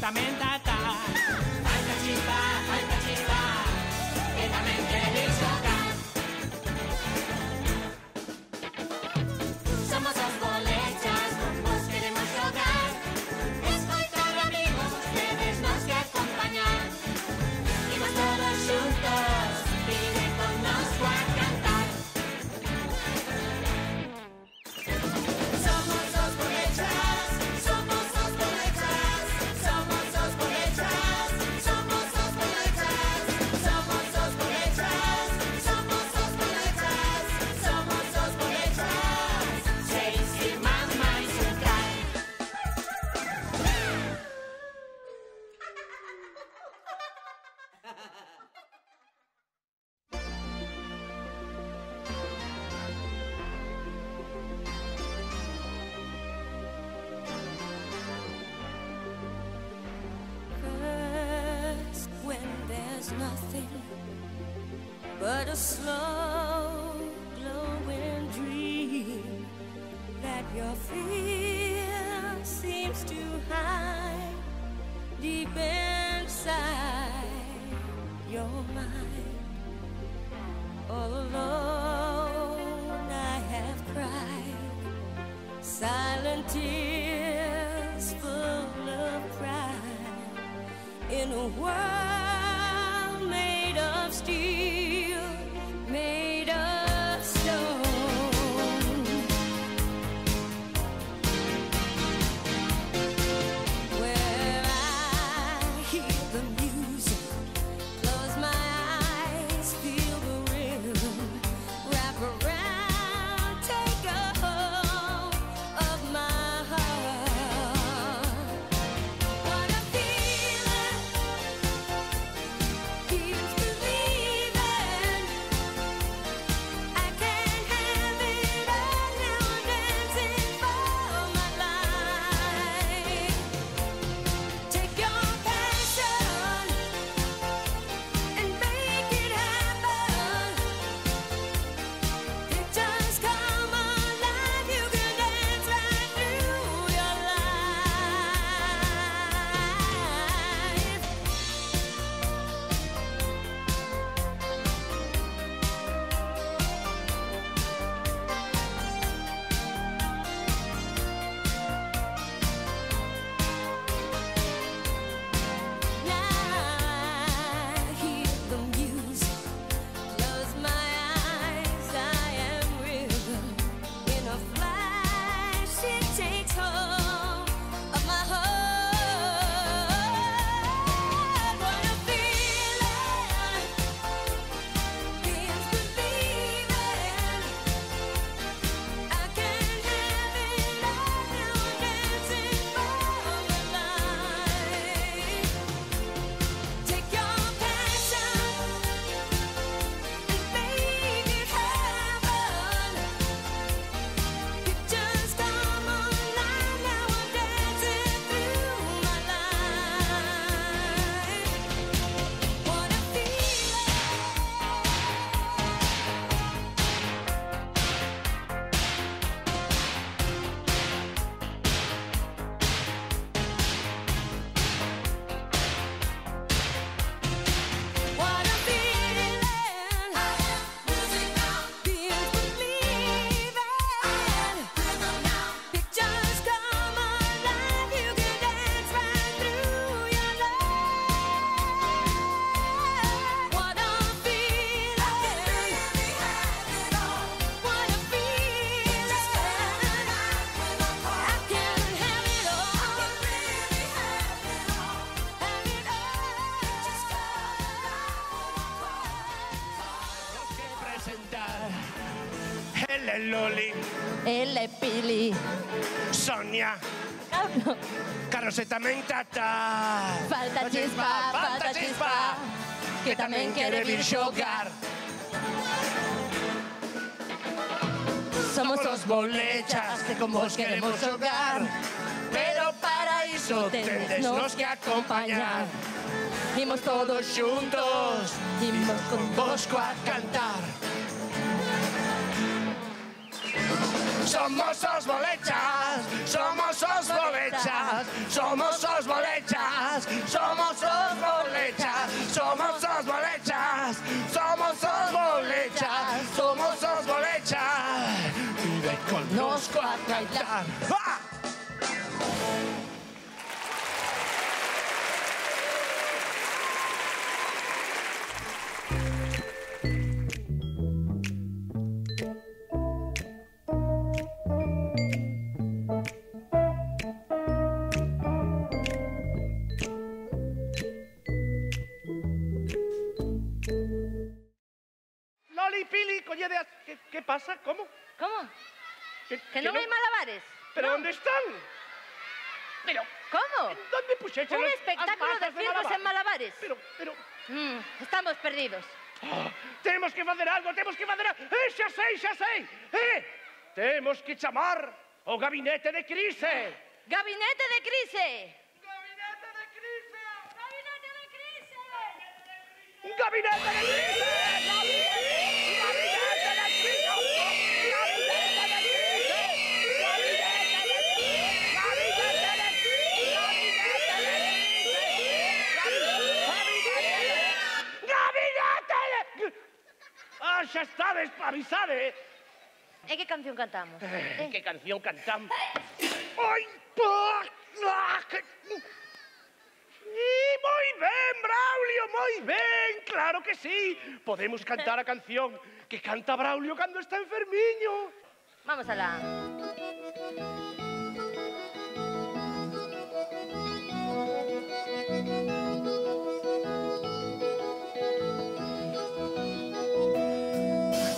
tamén tata. Falta chispa, que tamén quere xogar. Somos os bolechas, con vos queremos xogar. Escoitar amigos, ustedes nos que acompañar. Imos todos xuntos, viven con nos a cantar. Somos os bolechas, somos os bolechas, somos os bolechas, somos os bolechas, somos os bolechas, somos os bolechas, somos os bolechas. Seis irmás máis un can. First, when there's nothing but a slow glowing dream that your fear seems to hide deep inside your mind. All alone I have cried silent tears full of pride in a world made of steel, made of stone. Where I hear the music, close my eyes, feel the rhythm, wrap around, take a hold of my heart. What a feeling, feels believing. I can't have it all now, I'm dancing for my life. Take your passion and make it happen. Pictures come alive, you can dance right through your life. I hear the music, close my eyes, I am rhythm. In a flash, it takes hold of my heart. What a feeling, feels believing. I can't have it all now, I'm dancing for my life. Take your passion and make it happen. Pictures come alive, now I'm dancing through my life. What a feeling. What a feeling. Music now, feels believing. Pictures come alive, you can dance right through your life. What a feeling. What a feeling. I can have it all. Have it all. Just Que presentar el Loli, El Pili, Sonia, Carlos e tamén tata. falta chispa, que tamén quere vir xogar. Somos os bolechas que con vos queremos xogar, pero para iso tendesnos que acompañar. Imos todos xuntos, imos con vos a cantar. Somos os bolechas, somos os bolechas, somos os bolechas, somos os bolechas, somos os bolechas, somos os bolechas, somos os bolechas. Vive connosco a cantar. ¡Ah! Loli, Pili, colledeas. ¿Qué pasa? ¿Cómo? ¿Cómo? ¿Que no non hai malabares? ¿Pero Non. dónde están? Pero, Como? ¿dónde pusiste Un las espectáculo de masas circos en malabares. Pero, Estamos perdidos. temos que facer algo, temos que facer algo. Xa sei, xa sei. Temos que chamar o gabinete de crise. Gabinete de crise. Gabinete de crise. Gabinete de crise. Gabinete de crise. Gabinete de crise. Xa estades, avisade. E que canción cantamos? Que canción cantamos? Ai, pa! Moi ben, Braulio, moi ben, claro que sí. Podemos cantar a canción que canta Braulio cando está enfermiño. Vamos alá.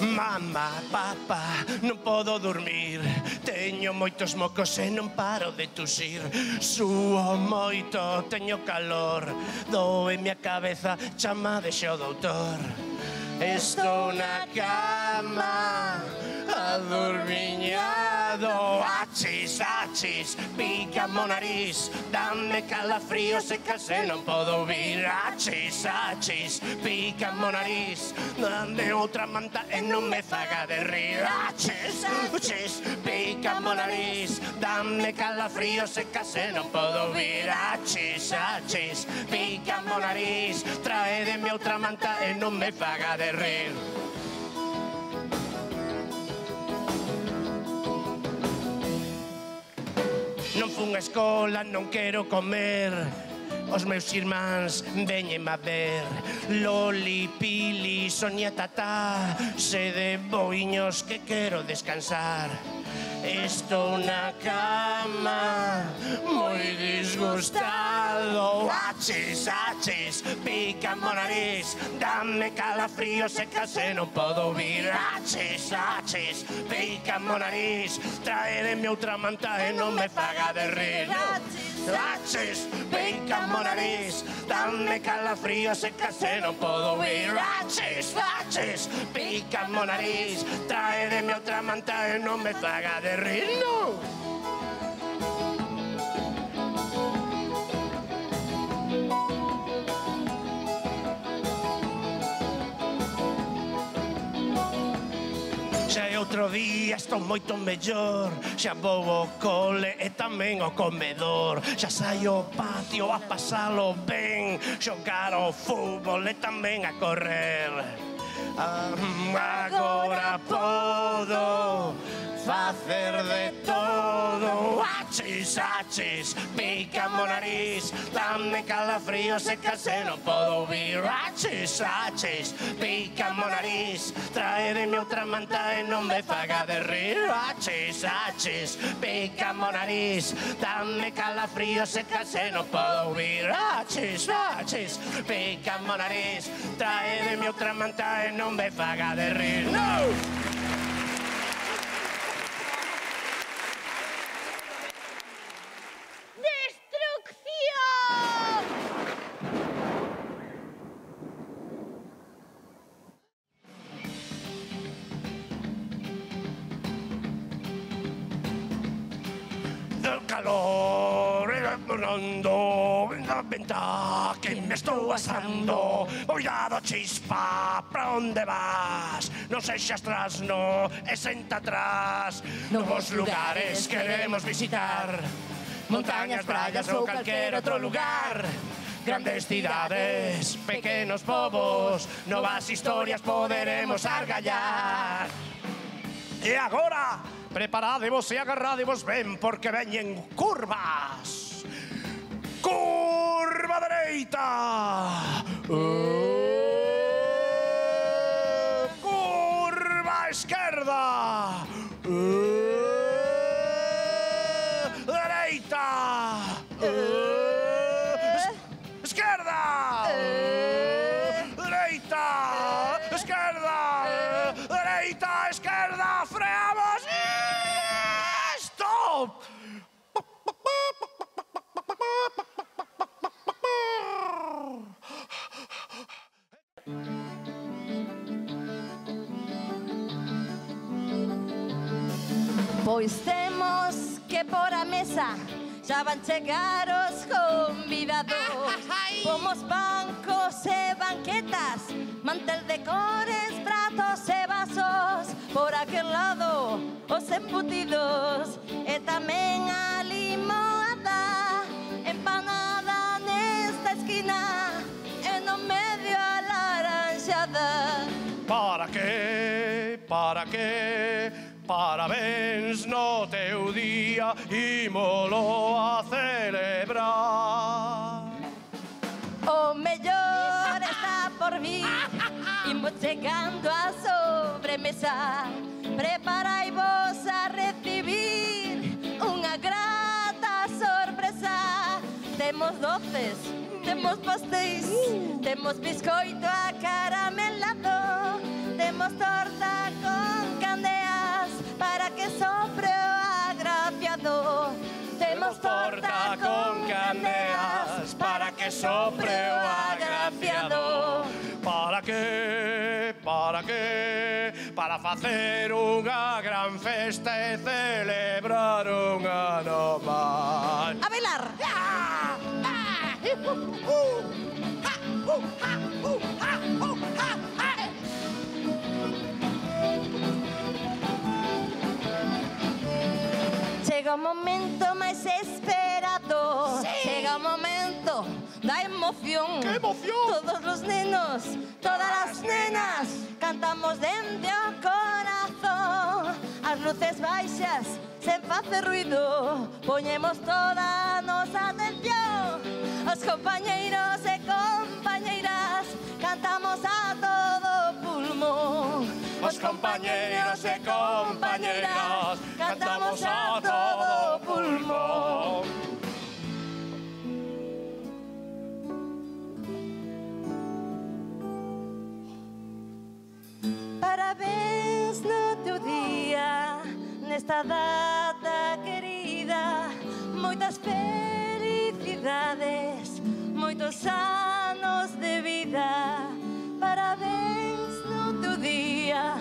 Mamá, papá, non podo dormir. Teño moitos mocos e non paro de tusir. Suo moito, teño calor. Doeme a cabeza, chamade xa o doutor. Estou na cama, adormiñado. Achis, achis, pícame o nariz. Dame calafríos e case non podo vir. Achis, achis, pícame o nariz. Dame outra manta e non me faga de rir. Achis, achis, pícame o nariz. Dame calafríos e case non podo vir. Achis, achis, pícame o nariz. Traédeme outra manta e non me faga de rir. Non fun a escola, non quero comer. Os meus irmáns veñen a ver. Loli, Pili, Sonia, Tatá. Sede boiños que quero descansar. Estou na cama, moi disgustado. Achis, achis, pícame o nariz. Dame calafríos e case non podo vir. Achis, achis, pícame o nariz. Traédeme outra manta e non me faga de rir. Achis, pícame o nariz. Dame calafríos e case non podo vir. Achis, achis, pícame o nariz. Traédeme outra manta e non me faga de rir. No! Xa é outro día, estou moito mellor. Xa vou ao cole e tamén ao comedor. Xa saio ao patio a pasalo ben. Xogar ao fútbol e tamén a correr. Agora podo facer de todo. Achis, achis, pícame o nariz. Dame calafríos e case non podo vir. Achis, achis, pícame o nariz. Traédeme outra manta e non me faga de rir. Achis, achis, pícame o nariz. Dame calafríos e case non podo vir. Achis, achis, pícame o nariz. Traédeme outra manta e non me faga de rir. No! Del calor, Morando, venta, que me estou asando. Cuidado, chispa, pra onde vas? Non sexas trasno e senta atrás. Novos lugares queremos visitar, montañas, praias ou calquer outro lugar. Grandes cidades, pequenos povos, novas historias poderemos argallar. E agora, preparadevos e agarradevos ben, porque veñen curvas. Curva dereita. Curva esquerda. Dereita. Esquerda. Dereita. Esquerda. Dereita, esquerda. Freamos. Stop. Pois temos que por a mesa xa van chegar os convidados. Pomos bancos e banquetas, mantel de cores, pratos e vasos. Por aquel lado os embutidos e tamén a limoada. Empanada nesta esquina e no medio a laranxada. Para qué? Para qué? Parabéns no teu día, ímolo a celebrar. O mellor está por vir, imos chegando a sobremesa. Preparai-vos a recibir unha grata sorpresa. Temos doces, temos pastéis, temos biscoito acaramelado, temos torta con candeas para que sopre o agraciado. Temos torta con candeas para que sopre o agraciado. Para qué? Para qué? Para facer unha gran festa e celebrar un ano máis. A bailar. Chega o momento máis esperado. Chega o momento da emoción. ¡Qué emoción! Todos os nenos, todas as nenas, cantamos dende o corazón. As luces baixas, sen facer ruido, poñemos toda a nosa atención. Os compañeiros e compañeiras, cantamos a todo pulmón. Os compañeiros e compañeiras, cantamos a todo pulmón. Parabéns no teu día, nesta data querida. Moitas felicidades, moitos anos de vida. Parabéns no teu día,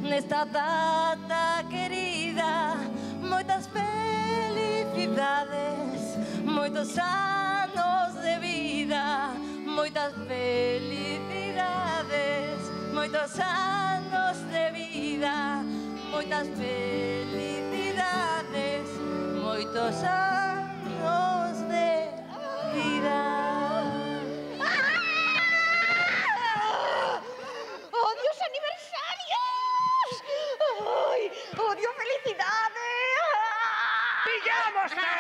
nesta data querida. Moitas felicidades, moitos anos de vida. Moitas felicidades, moitos anos de vida. Moitas felicidades, moitos anos de vida. ¡Odios aniversarios! ¡Ay! ¡Odio felicidades! ¡Pillámoste!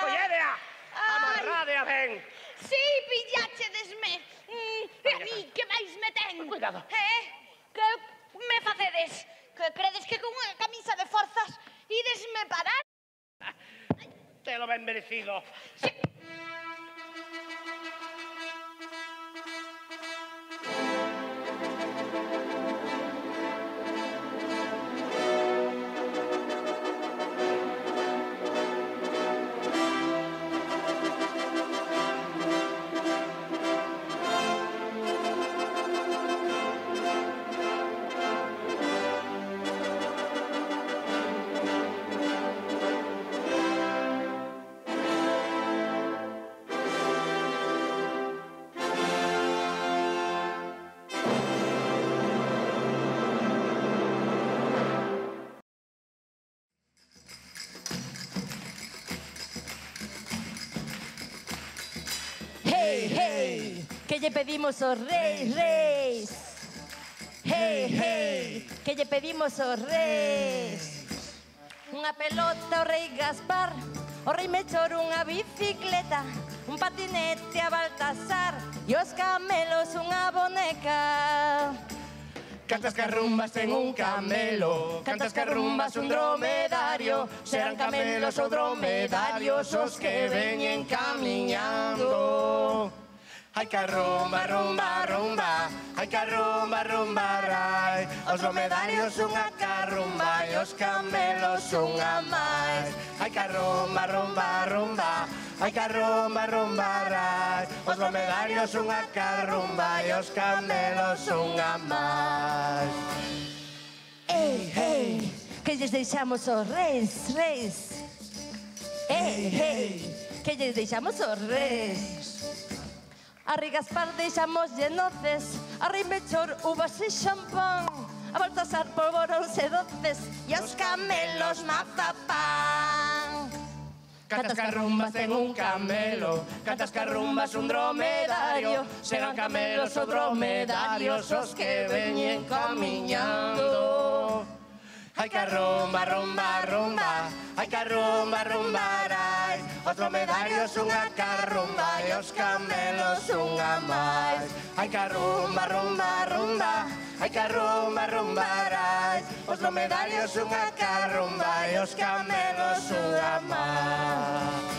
Collédea! Amarradea ben! Sí, pilláchedesme. E a mí, que máis me ten? Cuidado. Que me facedes? Que credes que con unha camisa de forzas idesme parar? Te lo ben merecido. Sí. hey, que lle pedimos aos reis, reis. Hey, hey, que lle pedimos aos reis. Unha pelota ao rei Gaspar, o rei Melchor unha bicicleta, un patinete a Baltasar e os camelos unha boneca. Cantas carrumbas ten un camelo, cantas carrumbas un dromedario, serán camelos ou dromedarios os que veñen camiñando. Ai carrumba, rumba, rumba, ai carrumba, rumba, rai, os dromedarios unha carrumba e os camelos unha máis. Ai carrumba, rumba, rumba, ai carrumba, rumba, rai, os dromedarios unha carrumba e os camelos unha máis. Ei, ei, que lles deixamos aos reis, reis. Ei, ei, que lles deixamos aos reis. A rei Gaspar deixamos noces, a rei Melchor uvas e champán, a Baltasar polvorons e doces e aos camelos mazapán. Cantas carrumbas ten un camelo, cantas carrumbas un dromedario, serán camelos ou dromedarios os que veñen camiñando. Ai carrumba, rumba, rumba, ai carrumba, rumba, rai, os dromedarios unha carrumba e os camelos unha máis. Ai carrumba, rumba, rumba, ai carrumba, rumba, rai, os dromedarios unha carrumba e os camelos unha máis.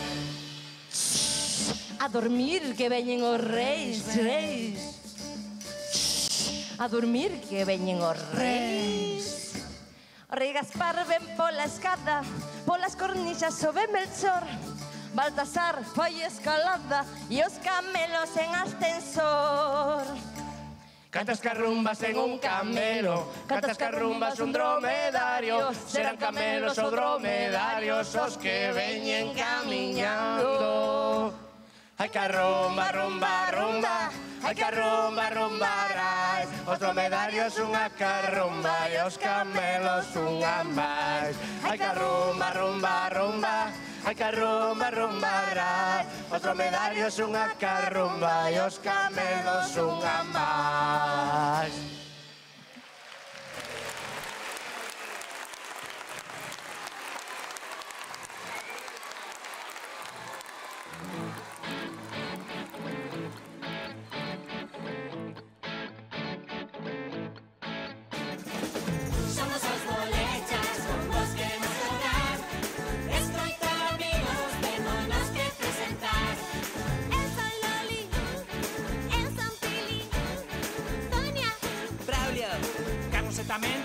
A dormir que veñen os reis, reis. A dormir que veñen os reis. O rei Gaspar ven pola escada, polas cornixas sobe Melchor, Baltasar fai escalada e os camelos en ascensor. Cantas carrumbas ten un camelo, cantas carrumbas un dromedario, serán camelos ou dromedarios os que veñen camiñando. Ai carrumba, rumba, rumba, ai carrumba, rumba, rai, os dromedarios unha carrumba e os camelos unha máis. Ai carrumba, rumba, rumba, ai carrumba, rumba, rai, os dromedarios unha carrumba e os camelos unha máis. Somos os bolechas, con vos queremos tocar. Escoitar amigos, témonos que presentar. Eu soy Loli, eu son Pili, Sonia. Braulio, Carlos e tamén